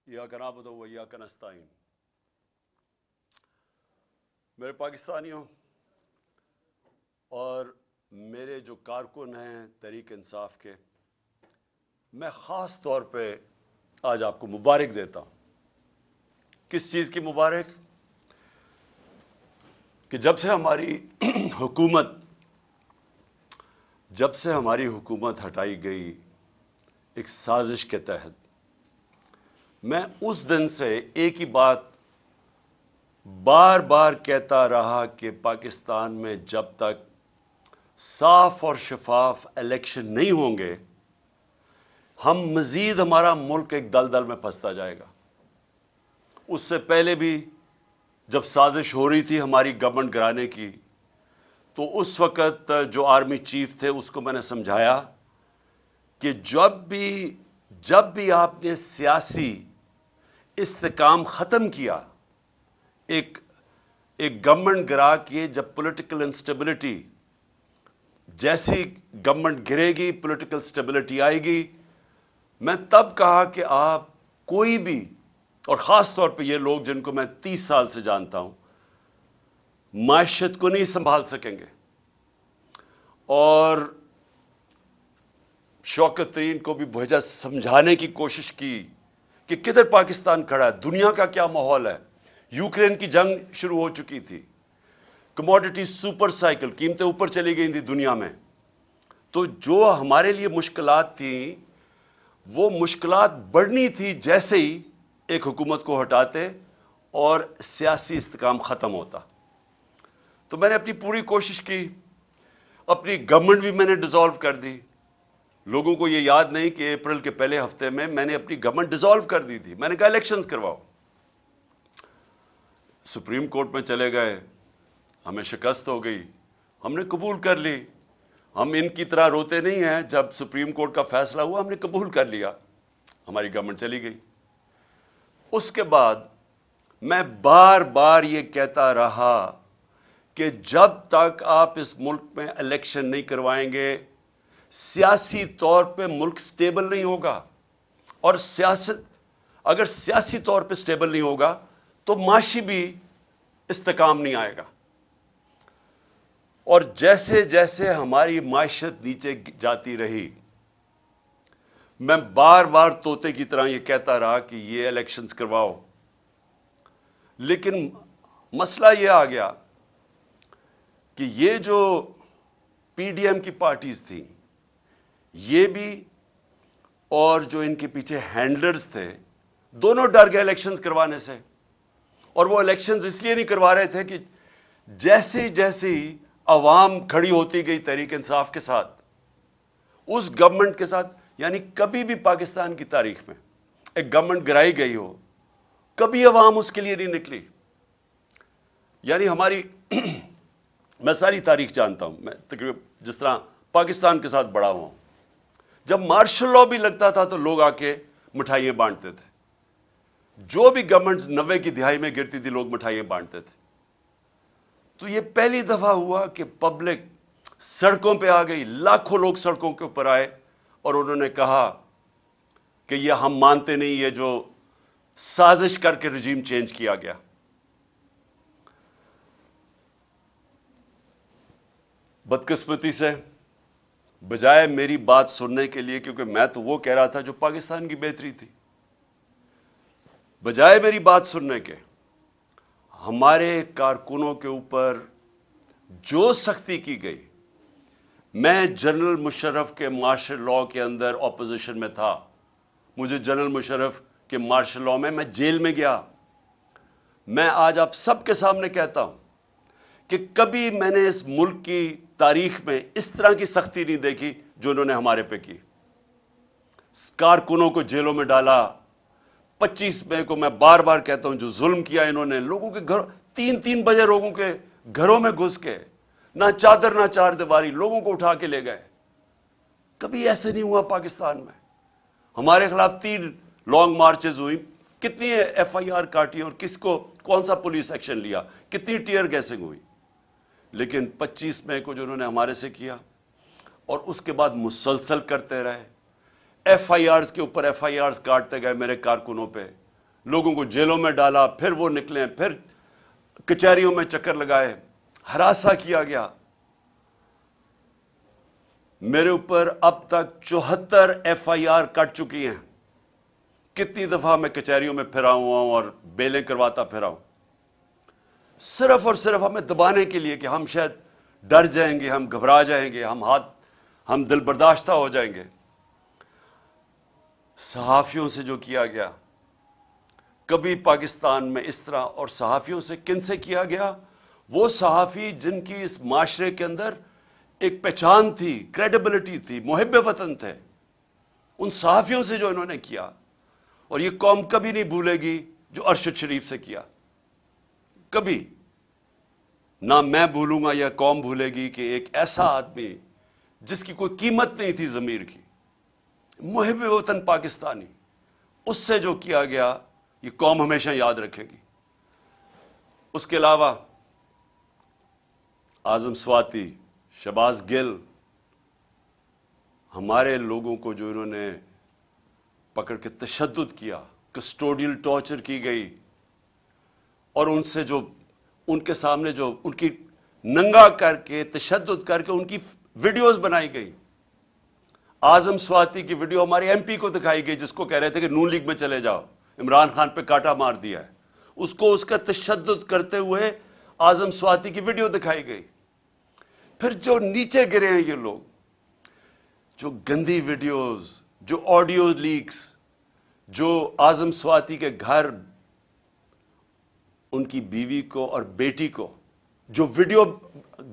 इय्याका नअबुदु व इय्याका नस्तईन। मेरे पाकिस्तानियों और मेरे जो कारकुन हैं तहरीक इंसाफ के, मैं ख़ास तौर पे आज आपको मुबारक देता हूं। किस चीज़ की मुबारक? कि जब से हमारी हुकूमत हटाई गई एक साजिश के तहत, मैं उस दिन से एक ही बात बार बार कहता रहा कि पाकिस्तान में जब तक साफ और शफाफ इलेक्शन नहीं होंगे, हमारा मुल्क एक दलदल में फंसता जाएगा। उससे पहले भी जब साजिश हो रही थी हमारी गवर्नमेंट गिराने की, तो उस वक्त जो आर्मी चीफ थे उसको मैंने समझाया कि जब भी आपने सियासी इस्तेकाम खत्म किया, एक गवर्नमेंट गिरा के, जब पॉलिटिकल इंस्टेबिलिटी, जैसी गवर्नमेंट गिरेगी पॉलिटिकल स्टेबिलिटी आएगी, मैं तब कहा कि आप कोई भी, और खास तौर पे ये लोग जिनको मैं 30 साल से जानता हूं, माशियत को नहीं संभाल सकेंगे। और शौकत तरीन को भी भेजा, समझाने की कोशिश की कि किधर पाकिस्तान खड़ा है, दुनिया का क्या माहौल है। यूक्रेन की जंग शुरू हो चुकी थी, कमोडिटी सुपर साइकिल, कीमतें ऊपर चली गई थी दुनिया में। तो जो हमारे लिए मुश्किलात थी, वो मुश्किलात बढ़नी थी जैसे ही एक हुकूमत को हटाते और सियासी इस्तेकाम खत्म होता। तो मैंने अपनी पूरी कोशिश की, अपनी गवर्नमेंट भी मैंने डिसॉल्व कर दी। लोगों को ये याद नहीं कि अप्रैल के पहले हफ्ते में मैंने अपनी गवर्नमेंट डिसॉल्व कर दी थी। मैंने कहा इलेक्शंस करवाओ। सुप्रीम कोर्ट में चले गए, हमें शिकस्त हो गई, हमने कबूल कर ली। हम इनकी तरह रोते नहीं हैं। जब सुप्रीम कोर्ट का फैसला हुआ हमने कबूल कर लिया, हमारी गवर्नमेंट चली गई। उसके बाद मैं बार बार ये कहता रहा कि जब तक आप इस मुल्क में इलेक्शन नहीं करवाएंगे, सियासी तौर पे मुल्क स्टेबल नहीं होगा। और अगर सियासी तौर पे स्टेबल नहीं होगा तो माशी भी इस्तेकाम नहीं आएगा। और जैसे जैसे हमारी माशियत नीचे जाती रही, मैं बार बार तोते की तरह यह कहता रहा कि ये इलेक्शंस करवाओ। लेकिन मसला यह आ गया कि ये जो पीडीएम की पार्टीज थी, ये भी और जो इनके पीछे हैंडलर्स थे, दोनों डर गए इलेक्शंस करवाने से। और वो इलेक्शंस इसलिए नहीं करवा रहे थे कि जैसे जैसे अवाम खड़ी होती गई तहरीक इंसाफ के साथ, उस गवर्नमेंट के साथ, यानी कभी भी पाकिस्तान की तारीख में एक गवर्नमेंट गिराई गई हो, कभी अवाम उसके लिए नहीं निकली। यानी हमारी मैं सारी तारीख जानता हूं, मैं तकरीबन जिस तरह पाकिस्तान के साथ बड़ा हुआ हूं, जब मार्शल लॉ भी लगता था तो लोग आके मिठाइयां बांटते थे। जो भी गवर्नमेंट 90 की दिहाई में गिरती थी, लोग मिठाइयां बांटते थे। तो यह पहली दफा हुआ कि पब्लिक सड़कों पे आ गई, लाखों लोग सड़कों के ऊपर आए और उन्होंने कहा कि यह हम मानते नहीं, ये जो साजिश करके रजीम चेंज किया गया। बदकिस्मती से बजाय मेरी बात सुनने के लिए, क्योंकि मैं तो वो कह रहा था जो पाकिस्तान की बेहतरी थी, बजाय मेरी बात सुनने के हमारे कारकुनों के ऊपर जो सख्ती की गई। मैं जनरल मुशर्रफ के मार्शल लॉ के अंदर ऑपोजिशन में था। मुझे जनरल मुशर्रफ के मार्शल लॉ में मैं जेल में गया। मैं आज आप सबके सामने कहता हूं कि कभी मैंने इस मुल्क की तारीख में इस तरह की सख्ती नहीं देखी जो उन्होंने हमारे पे की। कारकुनों को जेलों में डाला। 25 मई को मैं बार बार कहता हूं, जो जुल्म किया इन्होंने, लोगों के घर 3-3 बजे लोगों के घरों में घुस के, ना चादर ना चार दीवारी, लोगों को उठा के ले गए। कभी ऐसे नहीं हुआ पाकिस्तान में। हमारे खिलाफ 3 लॉन्ग मार्चेस हुई, कितनी एफआईआर काटी और किसको कौन सा पुलिस एक्शन लिया, कितनी टीयर गैसिंग हुई। लेकिन 25 मई को जो उन्होंने हमारे से किया, और उसके बाद मुसलसल करते रहे, एफआईआर्स के ऊपर एफआईआर्स काटते गए मेरे कारकुनों पे। لوگوں کو جیلوں میں ڈالا، پھر وہ نکلے، پھر کچہریوں میں چکر لگائے، ہراساں کیا گیا۔ میرے اوپر اب تک 74 FIR کٹ چکی ہیں۔ کتنی دفعہ میں کچہریوں میں پھرا ہوا ہوں اور بیلیں کرواتا پھرا ہوں، صرف اور صرف ہمیں دبانے کے لیے کہ ہم شاید ڈر جائیں گے، ہم گھبرا جائیں گے، ہم دل برداشتہ ہو جائیں گے۔ صحافیوں سے جو کیا گیا، کبھی پاکستان میں اس طرح، اور صحافیوں سے کن سے کیا گیا؟ وہ صحافی جن کی اس معاشرے کے اندر ایک پہچان تھی، کریڈیبلٹی تھی، محب وطن تھے، ان صحافیوں سے جو انہوں نے کیا، اور یہ قوم کبھی نہیں بھولے گی جو ارشد شریف سے کیا، کبھی نہ میں بھولوں گا یا قوم بھولے گی کہ ایک ایسا آدمی جس کی کوئی قیمت نہیں تھی ضمیر کی، محب وطن پاکستانی، اس سے جو کیا گیا یہ قوم ہمیشہ یاد رکھے گی۔ اس کے علاوہ اعظم سواتی، شہباز گل، ہمارے لوگوں کو جو انہوں نے پکڑ کے تشدد کیا، کسٹوڈیل ٹارچر کی گئی، اور ان سے جو ان کے سامنے جو ان کی ننگا کر کے تشدد کر کے ان کی ویڈیوز بنائی گئی۔ اعظم سواتی کی ویڈیو ہمارے MP کو دکھائی گئی، جس کو کہہ رہے تھے کہ نون لیگ میں چلے جاؤ، عمران خان پہ کاٹا مار دیا ہے، اس کا تشدد کرتے ہوئے اعظم سواتی کی ویڈیو دکھائی گئی۔ پھر جو نیچے گرے ہیں یہ لوگ، جو گندی ویڈیوز، جو آڈیو لیکس، جو اعظم سواتی کے گھر ان کی بیوی کو اور بیٹی کو جو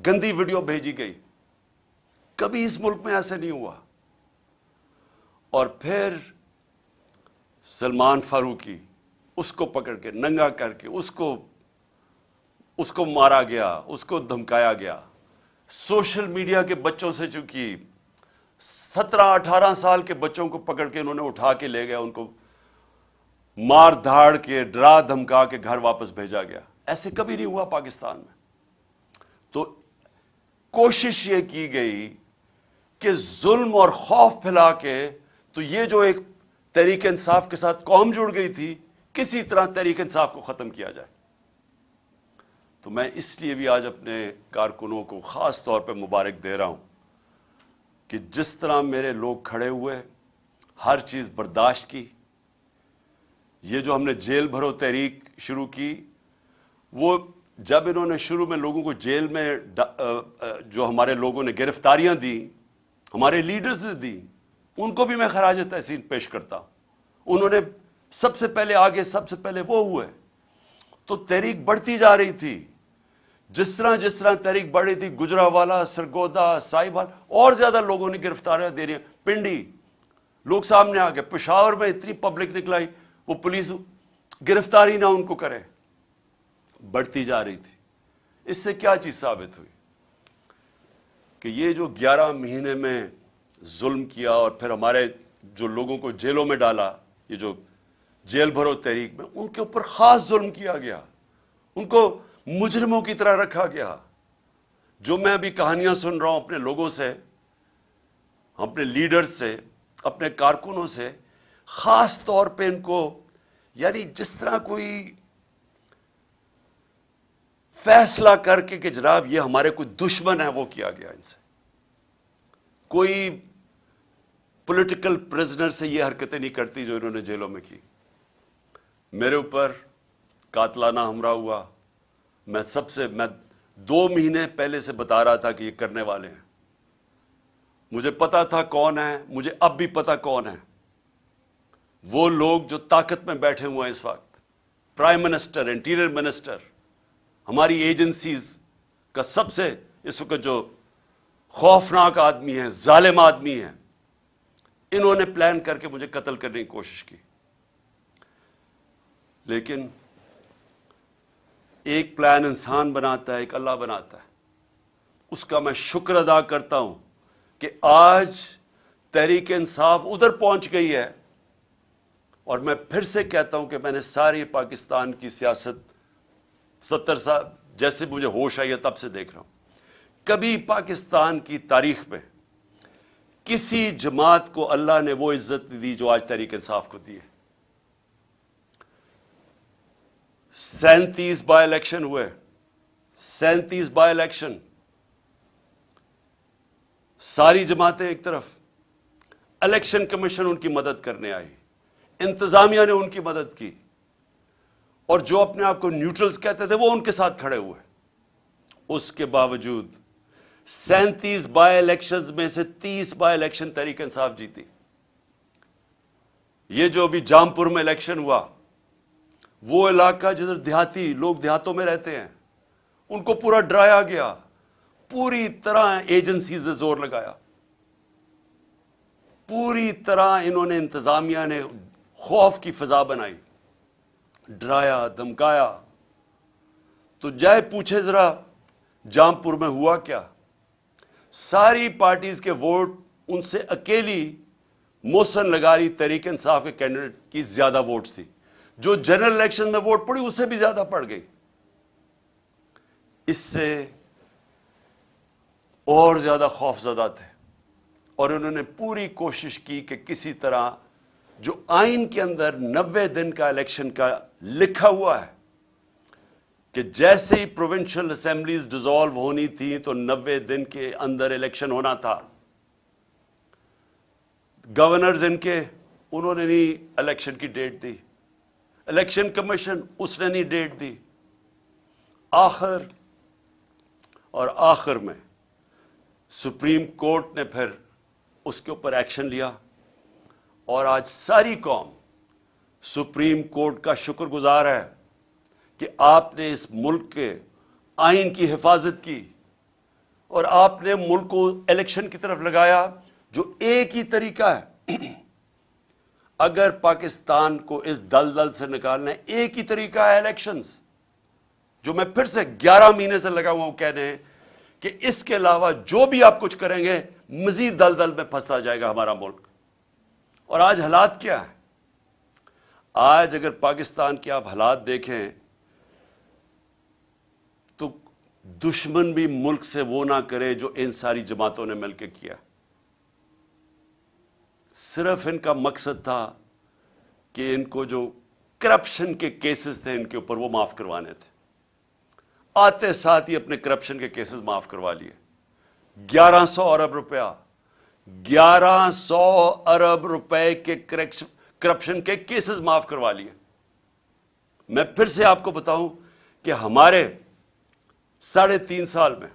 گندی ویڈیو بھیجی گئی، کبھی اس ملک میں ایسے نہیں ہوا۔ اور پھر سلمان فاروقی، اس کو پکڑ کے ننگا کر کے اس کو مارا گیا، اس کو دھمکایا گیا۔ سوشل میڈیا کے بچوں سے چونکہ 17-18 سال کے بچوں کو پکڑ کے انہوں نے اٹھا کے لے گیا، ان کو مار دھاڑ کے ڈرا دھمکا کے گھر واپس بھیجا گیا۔ ایسے کبھی نہیں ہوا پاکستان میں۔ تو کوشش یہ کی گئی کہ ظلم اور خوف پھیلا کے، تو یہ جو ایک تحریک انصاف کے ساتھ قوم جڑ گئی تھی، کسی طرح تحریک انصاف کو ختم کیا جائے۔ تو میں اس لیے بھی آج اپنے کارکنوں کو خاص طور پہ مبارک دے رہا ہوں کہ جس طرح میرے لوگ کھڑے ہوئے، ہر چیز برداشت کی۔ یہ جو ہم نے جیل بھرو تحریک شروع کی، وہ جب انہوں نے شروع میں لوگوں کو جیل میں جو ہمارے لوگوں نے گرفتاریاں دی، ہمارے لیڈرز نے دی، ان کو بھی میں خراج تحسین پیش کرتا ہوں۔ انہوں نے سب سے پہلے وہ ہوئے۔ تو تحریک بڑھتی جا رہی تھی، جس طرح تحریک بڑھ رہی تھی، گجرانوالہ، سرگودا، سائبال، اور زیادہ لوگوں نے گرفتاریاں دے رہی ہیں۔ پنڈی لوگ سامنے آ گئے، پشاور میں اتنی پبلک نکلائی، وہ پولیس گرفتاری نہ ان کو کرے، بڑھتی جا رہی تھی۔ اس سے کیا چیز ثابت ہوئی کہ یہ جو 11 مہینے میں ظلم کیا، اور پھر ہمارے جو لوگوں کو جیلوں میں ڈالا، یہ جو جیل بھرو تحریک میں، ان کے اوپر خاص ظلم کیا گیا، ان کو مجرموں کی طرح رکھا گیا۔ جو میں ابھی کہانیاں سن رہا ہوں اپنے لوگوں سے، اپنے لیڈرز سے، اپنے کارکنوں سے، خاص طور پہ ان کو، یعنی جس طرح کوئی فیصلہ کر کے کہ جناب یہ ہمارے کوئی دشمن ہے، وہ کیا گیا ان سے۔ کوئی پولیٹیکل پرزنر سے یہ حرکتیں نہیں کرتی جو انہوں نے جیلوں میں کی۔ میرے اوپر قاتلانہ حملہ ہوا، میں 2 مہینے پہلے سے بتا رہا تھا کہ یہ کرنے والے ہیں۔ مجھے پتا تھا کون ہے، مجھے اب بھی پتا کون ہے۔ وہ لوگ جو طاقت میں بیٹھے ہوئے ہیں اس وقت، پرائم منسٹر، انٹیریئر منسٹر، ہماری ایجنسیز کا سب سے اس وقت جو خوفناک آدمی ہے، ظالم آدمی ہے، انہوں نے پلان کر کے مجھے قتل کرنے کی کوشش کی۔ لیکن ایک پلان انسان بناتا ہے، ایک اللہ بناتا ہے۔ اس کا میں شکر ادا کرتا ہوں کہ آج تحریک انصاف ادھر پہنچ گئی ہے، اور میں پھر سے کہتا ہوں کہ میں نے ساری پاکستان کی سیاست 70 سال جیسے مجھے ہوش آئی ہے تب سے دیکھ رہا ہوں۔ کبھی پاکستان کی تاریخ میں کسی جماعت کو اللہ نے وہ عزت دی جو آج تحریک انصاف کو دی ہے۔ 37 बाय इलेक्शन हुए, 37 बाय इलेक्शन। सारी जमातें एक तरफ, इलेक्शन कमीशन उनकी मदद करने आई, इंतजामिया ने उनकी मदद की, और जो अपने आप को न्यूट्रल्स कहते थे वो उनके साथ खड़े हुए। उसके बावजूद 37 बाय इलेक्शंस में से 30 बाय इलेक्शन तहरीक इंसाफ जीती। ये जो अभी जामपुर में इलेक्शन हुआ, वो इलाका जिधर देहाती लोग देहातों में रहते हैं, उनको पूरा डराया गया, पूरी तरह एजेंसीज ने जोर लगाया, पूरी तरह इन्होंने, इंतजामिया ने खौफ की फिजा बनाई, डराया, धमकाया। तो जाए पूछे जरा जामपुर में हुआ क्या। सारी पार्टीज के वोट उनसे अकेली मोहसिन लगारी तहरीक इंसाफ के कैंडिडेट की ज्यादा वोट्स थी। जो जनरल इलेक्शन में वोट पड़ी उससे भी ज्यादा पड़ गई। इससे और ज्यादा खौफजदा थे, और उन्होंने पूरी कोशिश की कि किसी तरह जो आइन के अंदर 90 दिन का इलेक्शन का लिखा हुआ है कि जैसे ही प्रोविंशियल असेंबलीज डिसॉल्व होनी थी तो 90 दिन के अंदर इलेक्शन होना था। गवर्नर्स इनके, उन्होंने नहीं इलेक्शन की डेट दी, इलेक्शन कमीशन उसने नहीं डेट दी। आखिर में सुप्रीम कोर्ट ने फिर उसके ऊपर एक्शन लिया, और आज सारी कौम सुप्रीम कोर्ट का शुक्रगुजार है कि आपने इस मुल्क के आइन की हिफाजत की, और आपने मुल्क को इलेक्शन की तरफ लगाया, जो एक ही तरीका है। अगर पाकिस्तान को इस दलदल से निकालना है, एक ही तरीका है इलेक्शंस, जो मैं फिर से 11 महीने से लगा हुआ हूं कहने हैं कि इसके अलावा जो भी आप कुछ करेंगे मजीद दलदल में फंसता जाएगा हमारा मुल्क। और आज हालात क्या है? आज अगर पाकिस्तान के आप हालात देखें तो दुश्मन भी मुल्क से वो ना करे जो इन सारी जमातों ने मिलकर किया। सिर्फ इनका मकसद था कि इनको जो करप्शन के केसेस थे इनके ऊपर वो माफ करवाने थे। आते साथ ही अपने करप्शन के केसेस माफ करवा लिए। 1100 अरब रुपया, 1100 अरब रुपए के करप्शन के केसेस माफ करवा लिए। मैं फिर से आपको बताऊं कि हमारे 3.5 साल में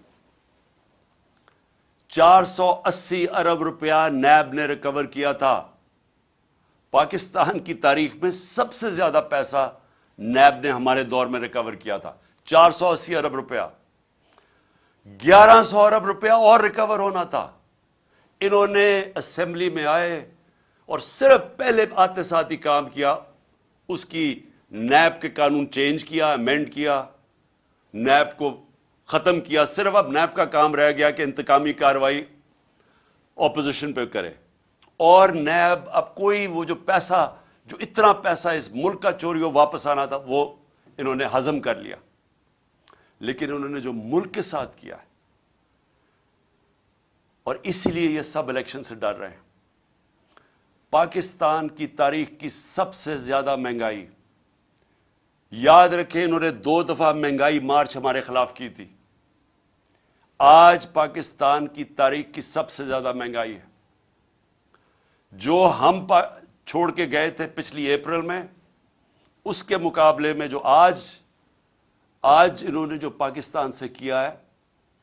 480 अरब रुपया नैब ने रिकवर किया था। पाकिस्तान की तारीख में सबसे ज्यादा पैसा नैब ने हमारे दौर में रिकवर किया था, 480 अरब रुपया। 1100 अरब रुपया और रिकवर होना था। इन्होंने असेंबली में आए और सिर्फ पहले आते साथ ही काम किया, उसकी नैब के कानून चेंज किया, अमेंड किया, नैब को खत्म किया। सिर्फ अब नैब का काम रह गया कि इंतकामी कार्रवाई ऑपोजिशन पे करे। और नैब अब कोई वो जो पैसा, जो इतना पैसा इस मुल्क का चोरी हो वापस आना था, वो इन्होंने हजम कर लिया। लेकिन उन्होंने जो मुल्क के साथ किया है, और इसलिए ये सब इलेक्शन से डर रहे हैं। पाकिस्तान की तारीख की सबसे ज्यादा महंगाई, याद रखें इन्होंने 2 दफा महंगाई मार्च हमारे खिलाफ की थी। आज पाकिस्तान की तारीख की सबसे ज्यादा महंगाई है। जो हम छोड़ के गए थे पिछली अप्रैल में, उसके मुकाबले में जो आज इन्होंने जो पाकिस्तान से किया है,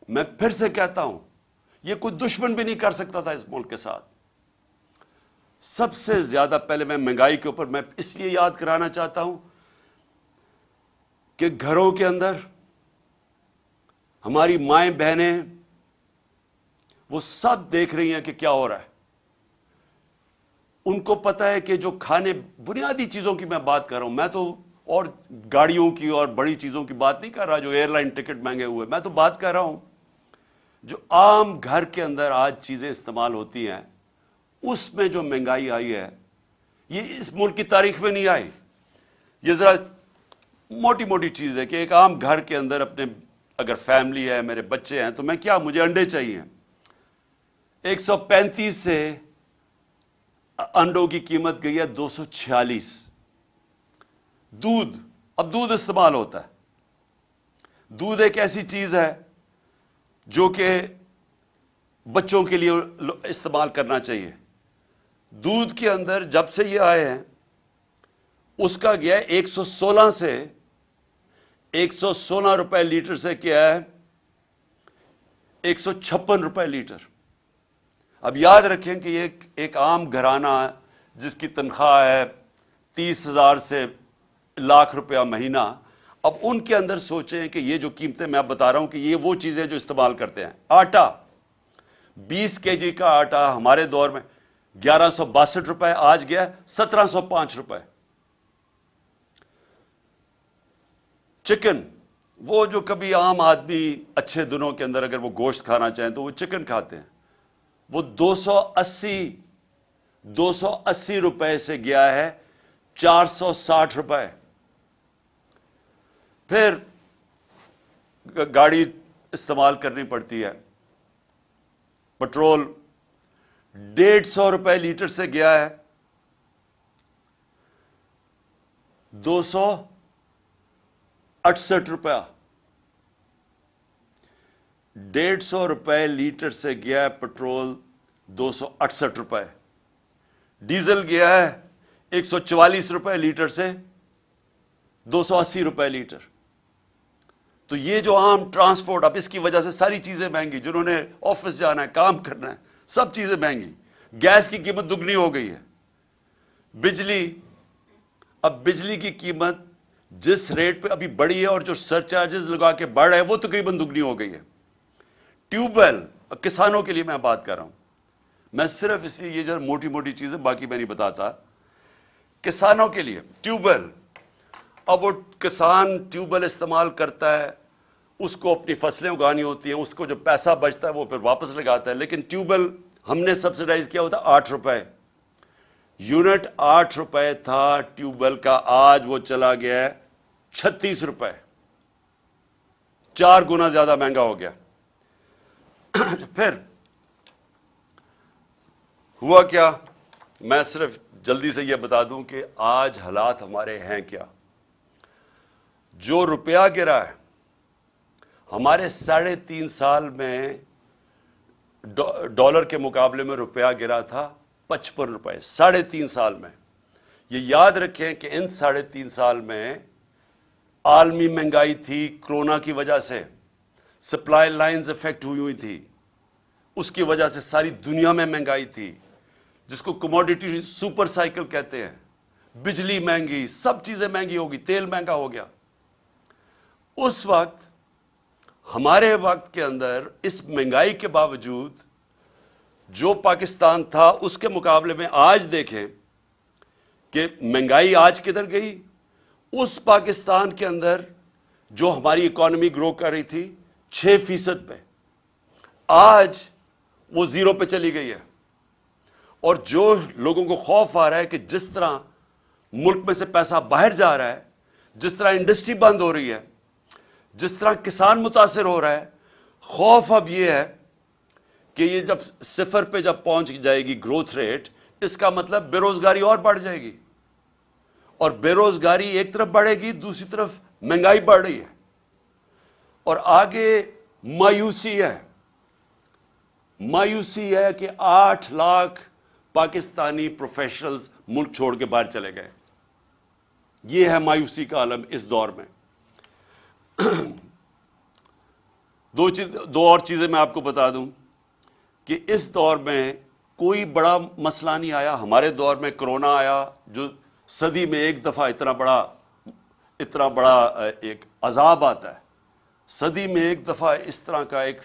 मैं फिर से कहता हूं, यह कोई दुश्मन भी नहीं कर सकता था इस मुल्क के साथ। सबसे ज्यादा पहले मैं महंगाई के ऊपर मैं इसलिए याद कराना चाहता हूं कि घरों के अंदर हमारी माएं बहनें वो सब देख रही हैं कि क्या हो रहा है। उनको पता है कि जो खाने, बुनियादी चीजों की मैं बात कर रहा हूं, मैं तो और गाड़ियों की और बड़ी चीजों की बात नहीं कर रहा, जो एयरलाइन टिकट महंगे हुए। मैं तो बात कर रहा हूं जो आम घर के अंदर आज चीजें इस्तेमाल होती हैं, उसमें जो महंगाई आई है, ये इस मुल्क की तारीख में नहीं आई। ये जरा मोटी मोटी चीज है कि एक आम घर के अंदर अपने, अगर फैमिली है, मेरे बच्चे हैं, तो मैं क्या, मुझे अंडे चाहिए, 135 से अंडों की कीमत गई है 246। दूध اب دودھ استعمال ہوتا ہے. دودھ ایک ایسی چیز ہے جو کہ بچوں کے لیے استعمال کرنا چاہیے. دودھ کے اندر جب سے یہ آئے ہیں اس کا گیا ہے 116 سے 116 روپے لیٹر سے کیا ہے 156 روپے لیٹر. اب یاد رکھیں کہ یہ ایک عام گھرانہ جس کی تنخواہ ہے 30,000 سے لاکھ روپیہ مہینہ. اب ان کے اندر سوچیں کہ یہ جو قیمتیں میں اب بتا رہا ہوں کہ یہ وہ چیزیں جو استعمال کرتے ہیں. آٹا 20 کے جی کا آٹا ہمارے دور میں 1162 روپے، آج گیا 1705 روپے. چکن، وہ جو کبھی عام آدمی اچھے دنوں کے اندر اگر وہ گوشت کھانا چاہیں تو وہ چکن کھاتے ہیں، وہ 280 روپے سے گیا ہے 460 روپے. پھر گاڑی استعمال کرنی پڑتی ہے. پٹرول 150 روپے لیٹر سے گیا ہے 268 روپیہ. 150 روپے لیٹر سے گیا ہے پٹرول 268 روپے. ڈیزل گیا ہے 144 روپے لیٹر سے 280 روپے لیٹر. تو یہ جو عام ٹرانسپورٹ، اب اس کی وجہ سے ساری چیزیں مہنگی، جنہوں نے آفس جانا ہے، کام کرنا ہے، سب چیزیں مہنگی. گیس کی قیمت دگنی ہو گئی ہے. بجلی، اب بجلی کی قیمت جس ریٹ پہ ابھی بڑھی ہے اور جو سر چارجز لگا کے بڑھ رہے ہیں وہ تقریباً دگنی ہو گئی ہے. ٹیوب ویل، کسانوں کے لیے میں بات کر رہا ہوں، میں صرف اس لیے یہ جو موٹی موٹی چیزیں باقی میں نہیں بتاتا. کسانوں کے لیے ٹیوب ویل، اب وہ کسان ٹیوب ویل استعمال کرتا ہے، اس کو اپنی فصلیں اگانی ہوتی ہیں، اس کو جو پیسہ بچتا ہے وہ پھر واپس لگاتا ہے. لیکن ٹیوب ویل ہم نے سبسڈائز کیا ہوتا 8 روپے یونٹ. 8 روپے تھا ٹیوب ویل کا، آج وہ چلا گیا ہے 36 روپے. 4 گنا زیادہ مہنگا ہو گیا. پھر ہوا کیا، میں صرف جلدی سے یہ بتا دوں کہ آج حالات ہمارے ہیں کیا. جو روپیہ گرا ہے ہمارے 3.5 سال میں ڈالر کے مقابلے میں روپیہ گرا تھا 55 روپے 3.5 سال میں. یہ یاد رکھیں کہ ان 3.5 سال میں عالمی مہنگائی تھی، کرونا کی وجہ سے سپلائی لائنز افیکٹ ہوئی تھی، اس کی وجہ سے ساری دنیا میں مہنگائی تھی جس کو کموڈیٹی سپر سائیکل کہتے ہیں. بجلی مہنگی، سب چیزیں مہنگی ہوگی، تیل مہنگا ہو گیا. اس وقت ہمارے وقت کے اندر اس مہنگائی کے باوجود جو پاکستان تھا اس کے مقابلے میں آج دیکھیں کہ مہنگائی آج کدھر گئی. اس پاکستان کے اندر جو ہماری اکانومی گرو کر رہی تھی 6% پہ، آج وہ 0 پہ چلی گئی ہے. اور جو لوگوں کو خوف آ رہا ہے کہ جس طرح ملک میں سے پیسہ باہر جا رہا ہے، جس طرح انڈسٹری بند ہو رہی ہے، جس طرح کسان متاثر ہو رہا ہے، خوف اب یہ ہے کہ یہ جب 0 پہ جب پہنچ جائے گی گروتھ ریٹ، اس کا مطلب بے روزگاری اور بڑھ جائے گی. اور بے روزگاری ایک طرف بڑھے گی، دوسری طرف مہنگائی بڑھ رہی ہے. اور آگے مایوسی ہے کہ 8 لاکھ پاکستانی پروفیشنلز ملک چھوڑ کے باہر چلے گئے. یہ ہے مایوسی کا عالم اس دور میں. دو اور چیزیں میں آپ کو بتا دوں کہ اس دور میں کوئی بڑا مسئلہ نہیں آیا. ہمارے دور میں کرونا آیا جو صدی میں ایک دفعہ اتنا بڑا ایک عذاب آتا ہے. صدی میں ایک دفعہ اس طرح کا ایک